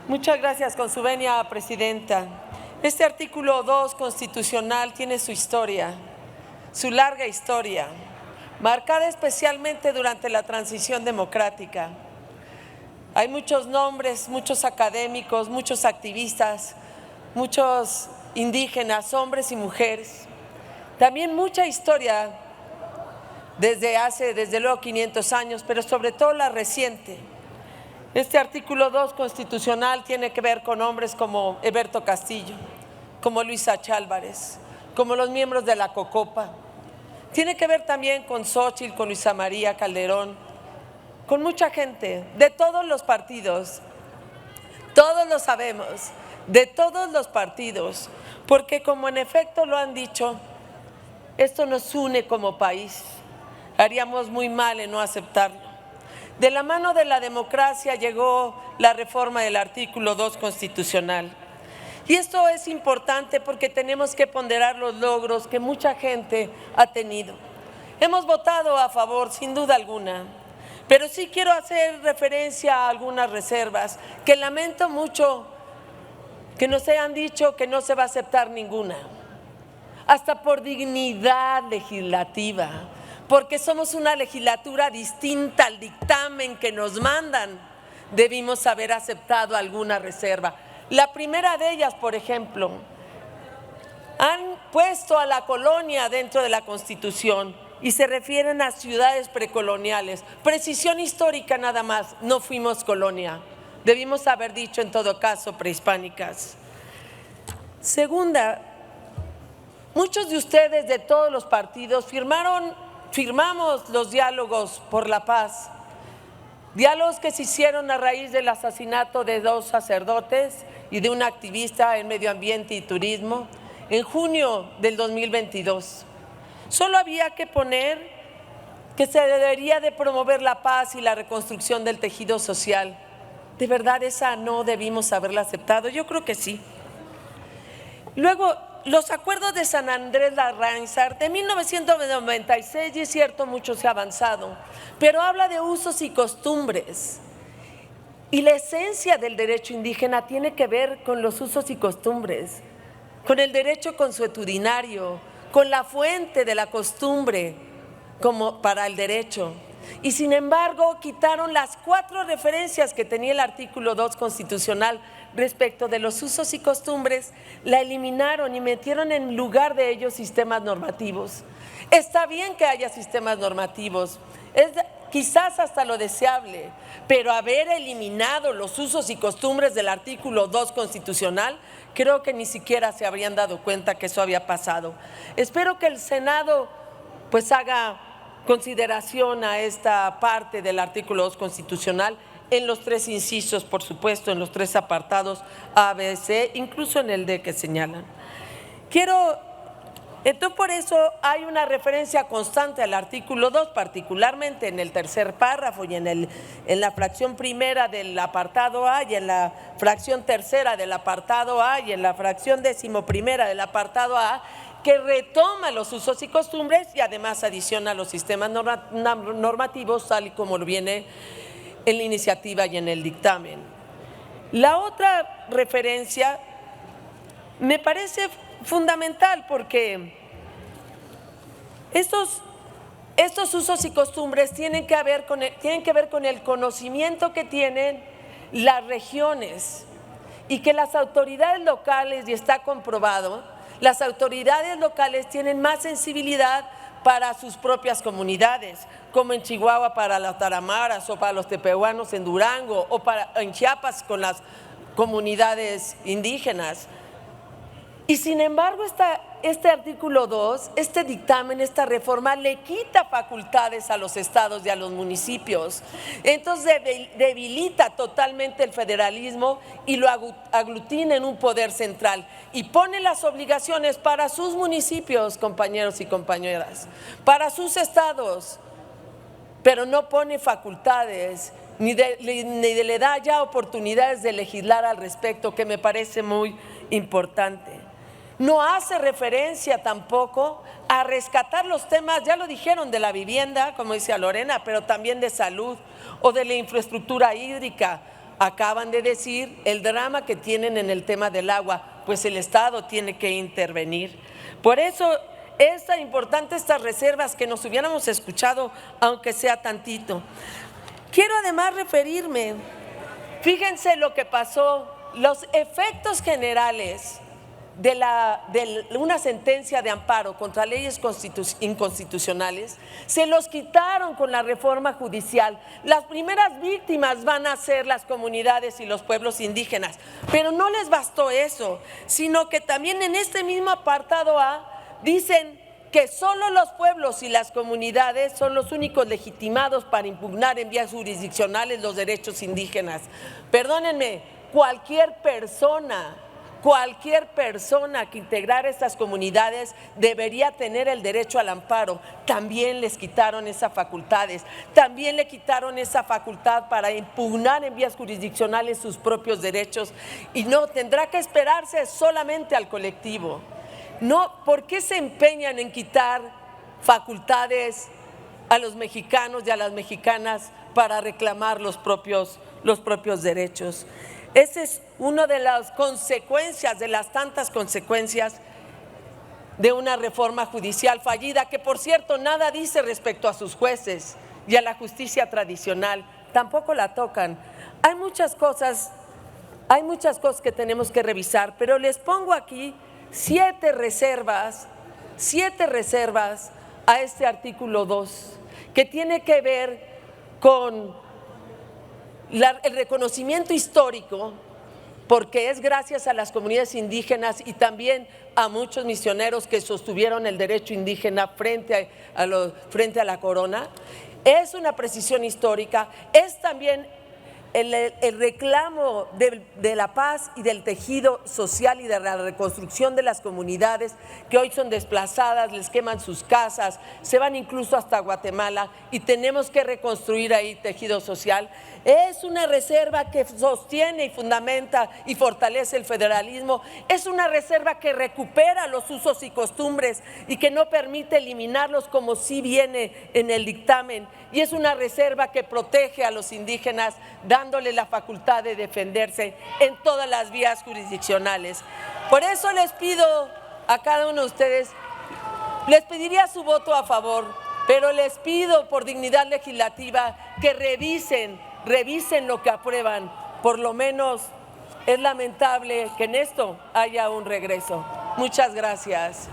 Muchas gracias, con su venia, presidenta. Este artículo 2 constitucional tiene su historia, su larga historia, marcada especialmente durante la transición democrática. Hay muchos nombres, muchos académicos, muchos activistas, muchos indígenas, hombres y mujeres. También mucha historia desde hace, desde luego, 500 años, pero sobre todo la reciente. Este artículo 2 constitucional tiene que ver con hombres como Heberto Castillo, como Luisa Chálvarez, como los miembros de la COCOPA. Tiene que ver también con Xóchitl, con Luisa María Calderón, con mucha gente de todos los partidos. Todos lo sabemos, de todos los partidos, porque como en efecto lo han dicho, esto nos une como país. Haríamos muy mal en no aceptarlo. De la mano de la democracia llegó la reforma del artículo 2 constitucional. Y esto es importante porque tenemos que ponderar los logros que mucha gente ha tenido. Hemos votado a favor, sin duda alguna, pero sí quiero hacer referencia a algunas reservas que lamento mucho que nos hayan dicho que no se va a aceptar ninguna, hasta por dignidad legislativa, porque somos una legislatura distinta al dictamen que nos mandan. Debimos haber aceptado alguna reserva. La primera de ellas, por ejemplo, han puesto a la colonia dentro de la Constitución y se refieren a ciudades precoloniales. Precisión histórica nada más, no fuimos colonia. Debimos haber dicho en todo caso prehispánicas. Segunda, muchos de ustedes de todos los partidos firmamos los diálogos por la paz, diálogos que se hicieron a raíz del asesinato de 2 sacerdotes y de un activista en medio ambiente y turismo en junio del 2022. Solo había que poner que se debería de promover la paz y la reconstrucción del tejido social. ¿De verdad esa no debimos haberla aceptado? Yo creo que sí. Luego, los acuerdos de San Andrés Larrainzar de 1996, y es cierto, mucho se ha avanzado, pero habla de usos y costumbres. Y la esencia del derecho indígena tiene que ver con los usos y costumbres, con el derecho consuetudinario, con la fuente de la costumbre como para el derecho. Y sin embargo, quitaron las 4 referencias que tenía el artículo 2 constitucional respecto de los usos y costumbres, la eliminaron y metieron en lugar de ellos sistemas normativos. Está bien que haya sistemas normativos, es quizás hasta lo deseable, pero haber eliminado los usos y costumbres del artículo 2 constitucional, creo que ni siquiera se habrían dado cuenta que eso había pasado. Espero que el Senado pues haga consideración a esta parte del artículo 2 constitucional en los 3 incisos, por supuesto, en los 3 apartados A, B, C, incluso en el D que señalan. Entonces por eso hay una referencia constante al artículo 2, particularmente en el tercer párrafo y en la fracción primera del apartado A y en la fracción tercera del apartado A y en la fracción 11ª del apartado A, que retoma los usos y costumbres y además adiciona los sistemas normativos tal y como lo viene en la iniciativa y en el dictamen. La otra referencia me parece fundamental porque estos usos y costumbres tienen que ver con el conocimiento que tienen las regiones y que las autoridades locales, y está comprobado, las autoridades locales tienen más sensibilidad para sus propias comunidades, como en Chihuahua para las taramaras o para los tepehuanos en Durango o en Chiapas con las comunidades indígenas. Y sin embargo este artículo 2, este dictamen, esta reforma le quita facultades a los estados y a los municipios. Entonces debilita totalmente el federalismo y lo aglutina en un poder central y pone las obligaciones para sus municipios, compañeros y compañeras, para sus estados, pero no pone facultades ni le da ya oportunidades de legislar al respecto, que me parece muy importante. No hace referencia tampoco a rescatar los temas, ya lo dijeron, de la vivienda, como decía Lorena, pero también de salud o de la infraestructura hídrica, acaban de decir el drama que tienen en el tema del agua, pues el Estado tiene que intervenir. Por eso es tan importante estas reservas, que nos hubiéramos escuchado aunque sea tantito. Quiero además referirme, fíjense lo que pasó, los efectos generales de una sentencia de amparo contra leyes inconstitucionales, se los quitaron con la reforma judicial. Las primeras víctimas van a ser las comunidades y los pueblos indígenas, pero no les bastó eso, sino que también en este mismo apartado A dicen que solo los pueblos y las comunidades son los únicos legitimados para impugnar en vías jurisdiccionales los derechos indígenas. Perdónenme, cualquier persona que integrara estas comunidades debería tener el derecho al amparo. También les quitaron esas facultades, también le quitaron esa facultad para impugnar en vías jurisdiccionales sus propios derechos, y no tendrá que esperarse solamente al colectivo. No, ¿por qué se empeñan en quitar facultades a los mexicanos y a las mexicanas para reclamar los propios derechos? Esa es una de las consecuencias, de las tantas consecuencias de una reforma judicial fallida, que por cierto nada dice respecto a sus jueces y a la justicia tradicional, tampoco la tocan. Hay muchas cosas que tenemos que revisar, pero les pongo aquí 7 reservas a este artículo 2, que tiene que ver con el reconocimiento histórico, porque es gracias a las comunidades indígenas y también a muchos misioneros que sostuvieron el derecho indígena frente a la corona. Es una precisión histórica, es también el reclamo de la paz y del tejido social y de la reconstrucción de las comunidades que hoy son desplazadas, les queman sus casas, se van incluso hasta Guatemala, y tenemos que reconstruir ahí tejido social. Es una reserva que sostiene y fundamenta y fortalece el federalismo, es una reserva que recupera los usos y costumbres y que no permite eliminarlos como sí viene en el dictamen, y es una reserva que protege a los indígenas dándole la facultad de defenderse en todas las vías jurisdiccionales. Por eso les pido a cada uno de ustedes, les pediría su voto a favor, pero les pido por dignidad legislativa que revisen lo que aprueban. Por lo menos es lamentable que en esto haya un regreso. Muchas gracias.